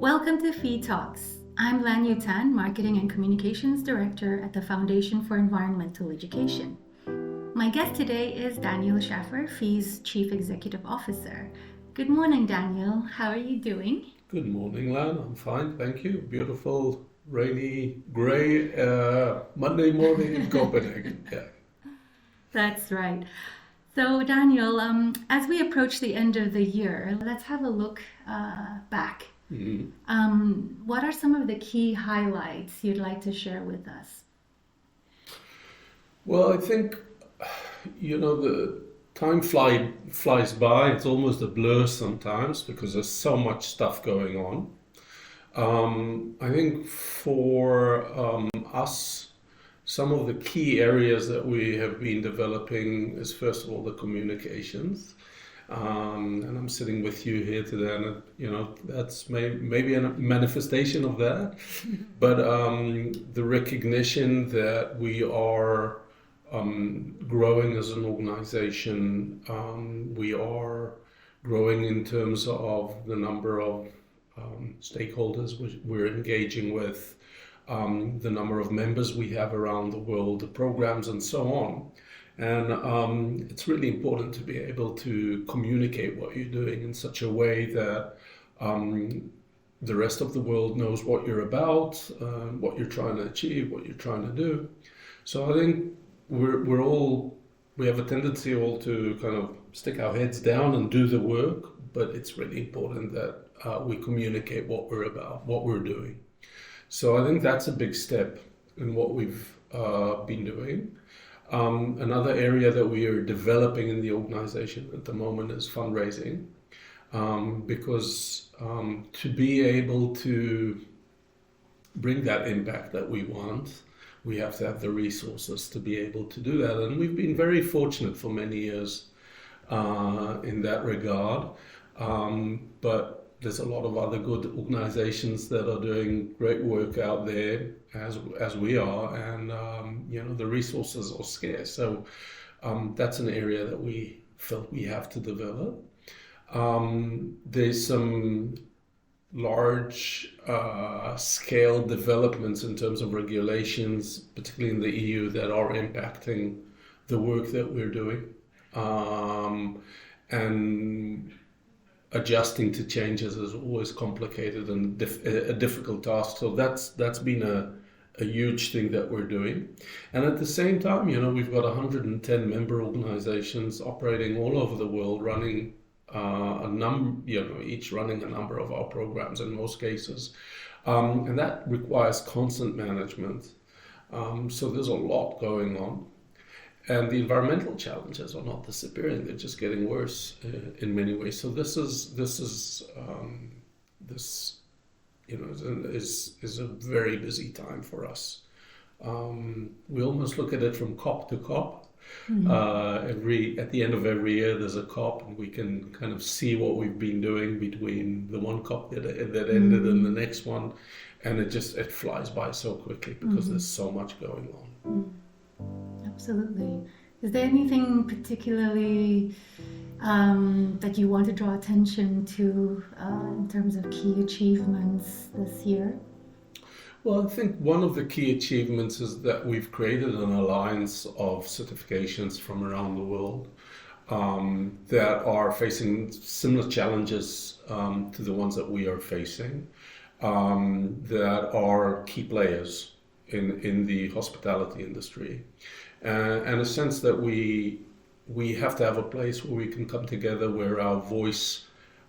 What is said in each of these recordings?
Welcome to Fee Talks. I'm Lan Yutan, Marketing and Communications Director at the Foundation for Environmental Education. My guest today is Daniel Schaffer, Fee's Chief Executive Officer. Good morning, Daniel. How are you doing? Good morning, Lan. I'm fine, thank you. Beautiful, rainy, grey Monday morning in Copenhagen. Yeah. That's right. So, Daniel, as we approach the end of the year, let's have a look back. What are some of the key highlights you'd like to share with us? Well, I think, the time flies by. It's almost a blur sometimes because there's so much stuff going on. I think for us, some of the key areas that we have been developing is, first of all, the communications. And I'm sitting with you here today, and that's maybe a manifestation of that. But the recognition that we are growing as an organization, we are growing in terms of the number of stakeholders we're engaging with, the number of members we have around the world, the programs, and so on. And it's really important to be able to communicate what you're doing in such a way that the rest of the world knows what you're about, what you're trying to achieve, what you're trying to do. So I think we have a tendency all to kind of stick our heads down and do the work, but it's really important that we communicate what we're about, what we're doing. So I think that's a big step in what we've been doing. Another area that we are developing in the organization at the moment is fundraising, because to be able to bring that impact that we want, we have to have the resources to be able to do that. And we've been very fortunate for many years in that regard. But there's a lot of other good organizations that are doing great work out there as we are, and the resources are scarce. So that's an area that we felt we have to develop. There's some large scale developments in terms of regulations, particularly in the EU, that are impacting the work that we're doing. And adjusting to changes is always complicated and a difficult task. So that's been a huge thing that we're doing. And at the same time, we've got 110 member organizations operating all over the world, running each running a number of our programs in most cases. And that requires constant management. So there's a lot going on. And the environmental challenges are not disappearing; they're just getting worse in many ways. So this is a very busy time for us. We almost look at it from COP to COP. At the end of every year, there's a COP, and we can kind of see what we've been doing between the one COP that ended and the next one, and it flies by so quickly because there's so much going on. Absolutely. Is there anything particularly that you want to draw attention to in terms of key achievements this year? Well, I think one of the key achievements is that we've created an alliance of certifications from around the world that are facing similar challenges to the ones that we are facing, that are key players in the hospitality industry. And a sense that we have to have a place where we can come together, where our voice,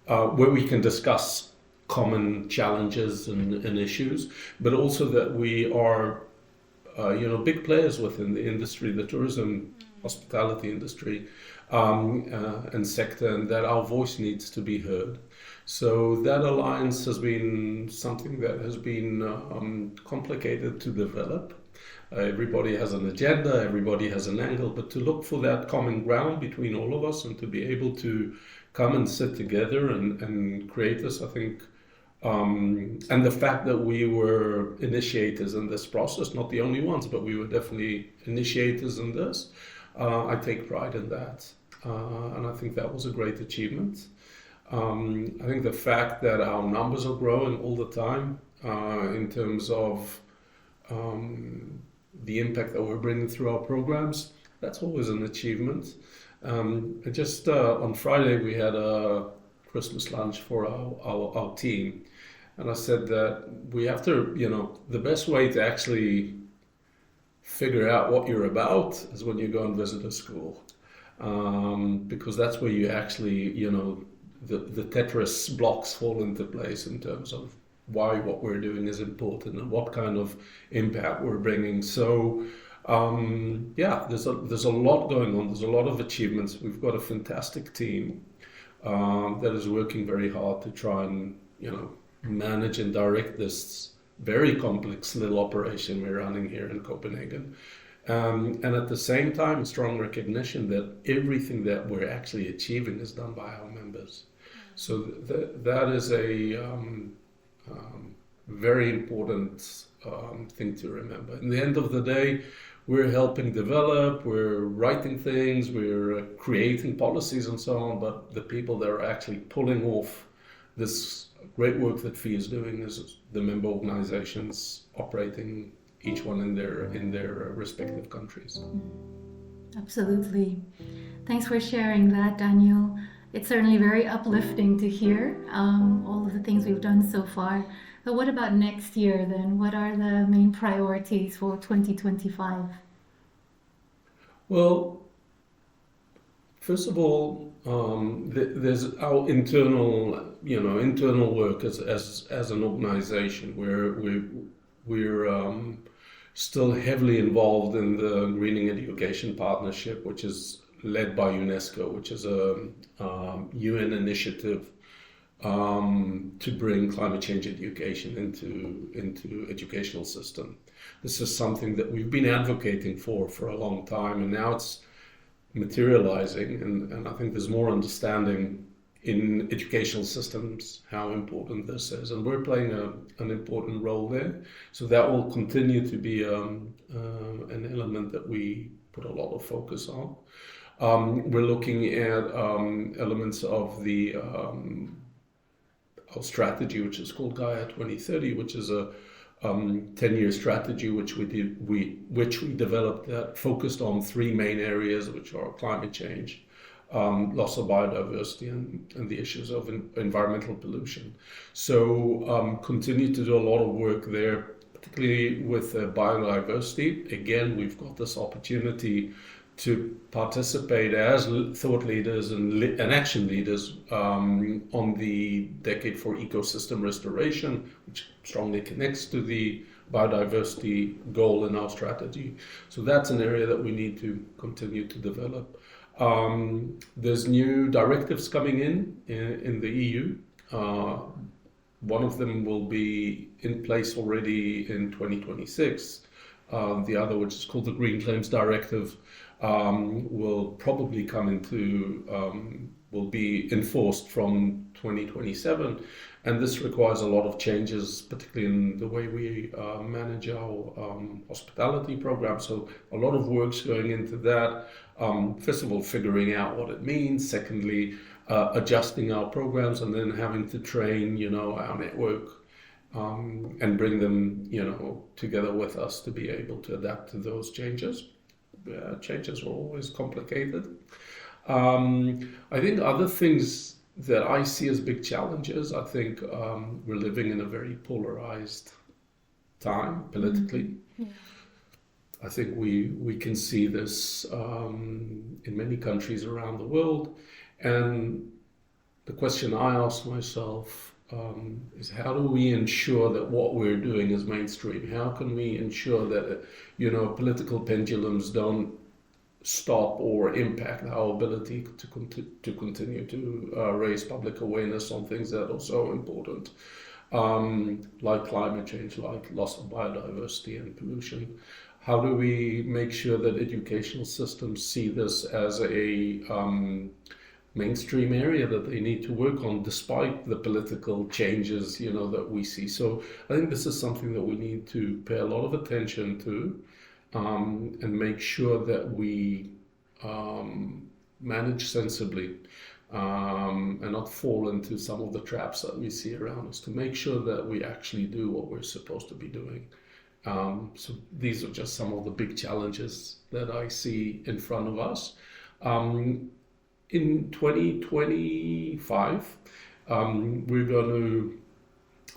where we can discuss common challenges and issues, but also that we are, big players within the industry, the tourism, hospitality industry, and sector, and that our voice needs to be heard. So that alliance has been something that has been complicated to develop. Everybody has an agenda, everybody has an angle, but to look for that common ground between all of us and to be able to come and sit together and create this, I think, and the fact that we were initiators in this process, not the only ones, but we were definitely initiators in this, I take pride in that. And I think that was a great achievement. I think the fact that our numbers are growing all the time in terms of the impact that we're bringing through our programs, that's always an achievement. Just on Friday, we had a Christmas lunch for our team. And I said that we have to, the best way to actually figure out what you're about is when you go and visit a school. Because that's where you actually, the Tetris blocks fall into place in terms of why what we're doing is important and what kind of impact we're bringing. So, there's a lot going on. There's a lot of achievements. We've got a fantastic team that is working very hard to try and, manage and direct this very complex little operation we're running here in Copenhagen. And at the same time, a strong recognition that everything that we're actually achieving is done by our members. So that is a very important thing to remember. In the end of the day, we're helping develop, we're writing things, we're creating policies and so on, but the people that are actually pulling off this great work that FEE is doing is the member organizations operating each one in their respective countries. Absolutely. Thanks for sharing that, Daniel. It's certainly very uplifting to hear all of the things we've done so far. But what about next year then? What are the main priorities for 2025? Well, first of all, there's our internal work as an organization where we're still heavily involved in the Greening Education Partnership, which is led by UNESCO, which is a UN initiative to bring climate change education into educational system. This is something that we've been advocating for a long time, and now it's materializing, and I think there's more understanding in educational systems how important this is, and we're playing an important role there. So that will continue to be an element that we put a lot of focus on. We're looking at elements of our strategy, which is called Gaia 2030, which is a 10-year strategy which we developed that focused on three main areas, which are climate change, loss of biodiversity, and the issues of environmental pollution. So continue to do a lot of work there, particularly with biodiversity. Again, we've got this opportunity to participate as thought leaders and action leaders on the Decade for Ecosystem Restoration, which strongly connects to the biodiversity goal in our strategy. So that's an area that we need to continue to develop. There's new directives coming in the EU. One of them will be in place already in 2026. The other, which is called the Green Claims Directive, will probably will be enforced from 2027. And this requires a lot of changes, particularly in the way we manage our hospitality program. So a lot of work's going into that. First of all, figuring out what it means. Secondly, adjusting our programs, and then having to train, our network and bring them, together with us to be able to adapt to those changes. Changes are always complicated. I think other things that I see as big challenges, I think we're living in a very polarized time politically. Yeah. I think we can see this in many countries around the world. And the question I ask myself is, how do we ensure that what we're doing is mainstream? How can we ensure that, political pendulums don't stop or impact our ability to continue to raise public awareness on things that are so important, like climate change, like loss of biodiversity and pollution? How do we make sure that educational systems see this as a mainstream area that they need to work on, despite the political changes, that we see? So I think this is something that we need to pay a lot of attention to, and make sure that we manage sensibly. and not fall into some of the traps that we see around us, to make sure that we actually do what we're supposed to be doing. So these are just some of the big challenges that I see in front of us. In 2025, we're going to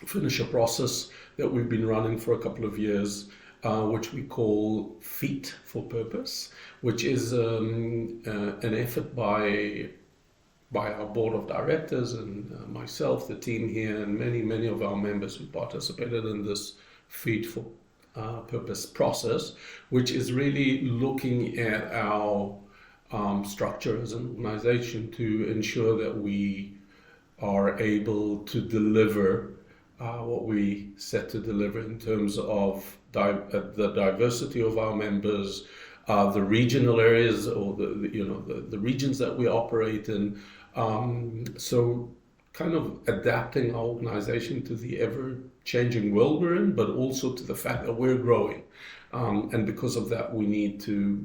finish a process that we've been running for a couple of years, which we call Feet for Purpose, which is an effort by our board of directors and myself, the team here, and many of our members who participated in this Feet for Purpose process, which is really looking at our structure as an organization to ensure that we are able to deliver what we set to deliver in terms of the diversity of our members, the regional areas, or the regions that we operate in. So kind of adapting our organization to the ever-changing world we're in, but also to the fact that we're growing. And because of that, we need to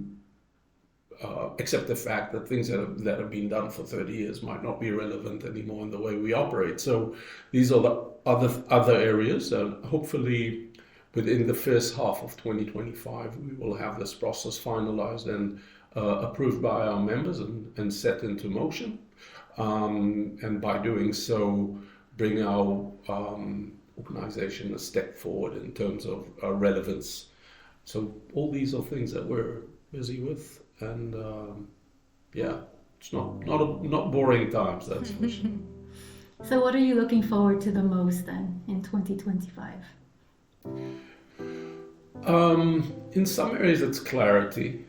accept the fact that things that have been done for 30 years might not be relevant anymore in the way we operate. So these are the other areas, and hopefully within the first half of 2025, we will have this process finalized and approved by our members and set into motion. And by doing so, bring our organization a step forward in terms of relevance. So all these are things that we're busy with. And it's not boring times, that's for sure. So what are you looking forward to the most then in 2025? In some areas it's clarity,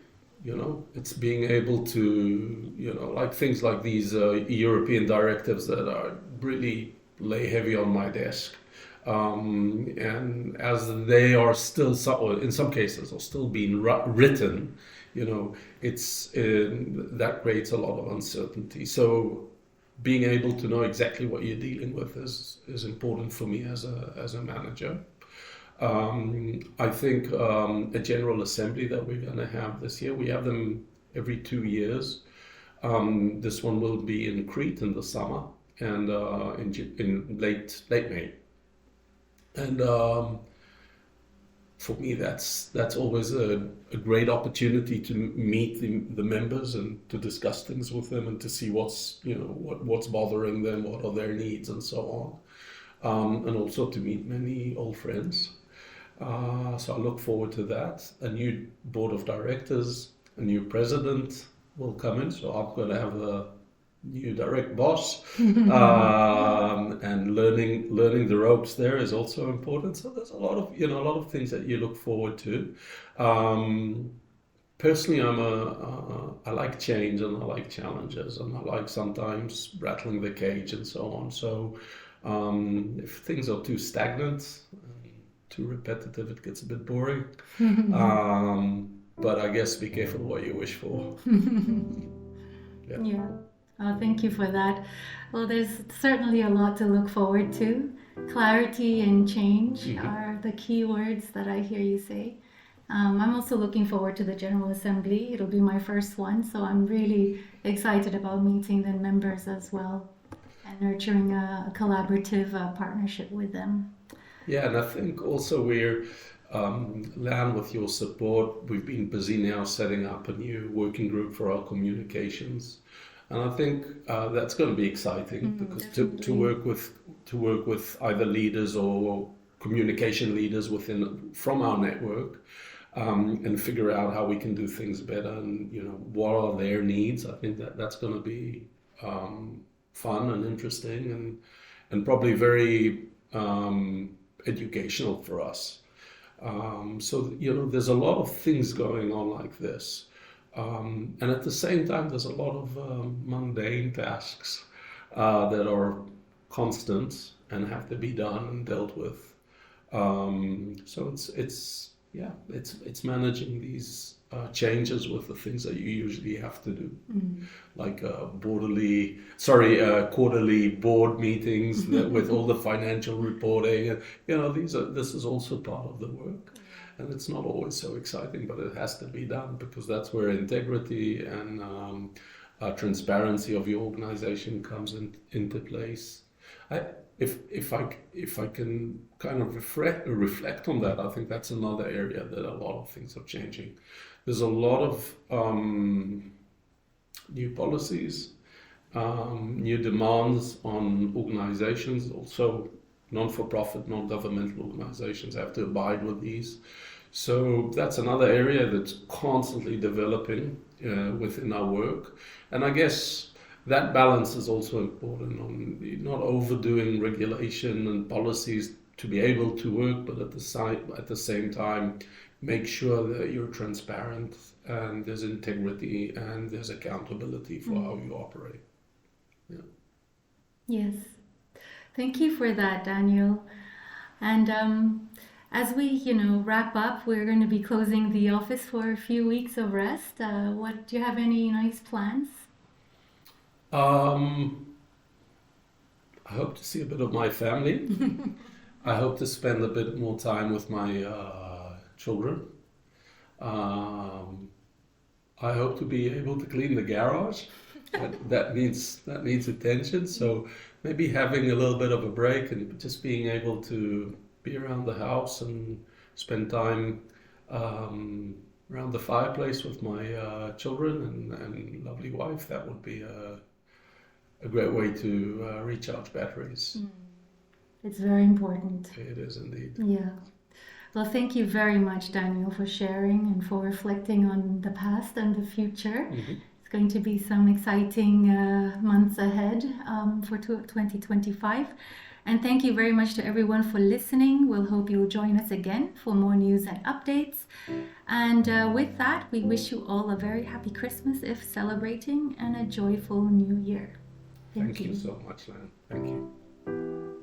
it's being able to, like things like these European directives that are really lay heavy on my desk. And as they are still, or in some cases, are still being written, it's that creates a lot of uncertainty. So being able to know exactly what you're dealing with is important for me as a manager. I think a General Assembly that we're going to have this year, we have them every 2 years. This one will be in Crete in the summer and in late May. And for me, that's always a great opportunity to meet the members and to discuss things with them and to see what's bothering them, what are their needs, and so on, and also to meet many old friends. So I look forward to that. A new board of directors, a new president will come in, so I'm going to have a new direct boss, and learning the ropes there is also important. So there's a lot of things that you look forward to. Personally, I like change and I like challenges and I like sometimes rattling the cage and so on. So if things are too stagnant, too repetitive, it gets a bit boring. But I guess be careful what you wish for. Yeah. Thank you for that. Well, there's certainly a lot to look forward to. Clarity and change are the key words that I hear you say. I'm also looking forward to the General Assembly. It'll be my first one, so I'm really excited about meeting the members as well and nurturing a collaborative partnership with them. Yeah, and I think also we're, Lan, with your support, we've been busy now setting up a new working group for our communications. And I think that's going to be exciting because to work with either leaders or communication leaders from our network, and figure out how we can do things better and what are their needs. I think that's going to be fun and interesting and probably very educational for us. So there's a lot of things going on like this. And at the same time, there's a lot of mundane tasks that are constant and have to be done and dealt with. So it's managing these changes with the things that you usually have to do, like quarterly board meetings with all the financial reporting. And, this is also part of the work. And it's not always so exciting, but it has to be done because that's where integrity and transparency of your organization comes into place. I, if I can kind of reflect on that, I think that's another area that a lot of things are changing. There's a lot of new policies, new demands on organizations, also non-for-profit, non-governmental organizations have to abide with these. So that's another area that's constantly developing within our work. And I guess that balance is also important on not overdoing regulation and policies to be able to work, but at the same time, make sure that you're transparent and there's integrity and there's accountability for how you operate. Yeah. Yes. Thank you for that, Daniel. And as we, wrap up, we're going to be closing the office for a few weeks of rest. Do you have any nice plans? I hope to see a bit of my family. I hope to spend a bit more time with my children. I hope to be able to clean the garage. That needs attention. So maybe having a little bit of a break and just being able to be around the house and spend time around the fireplace with my children and lovely wife. That would be a great way to recharge batteries. It's very important. It is indeed. Yeah. Well, thank you very much, Daniel, for sharing and for reflecting on the past and the future. Mm-hmm. It's going to be some exciting months ahead for 2025. And thank you very much to everyone for listening. We'll hope you'll join us again for more news and updates. And with that, we wish you all a very happy Christmas if celebrating and a joyful new year. Thank you so much, Lan. Thank you.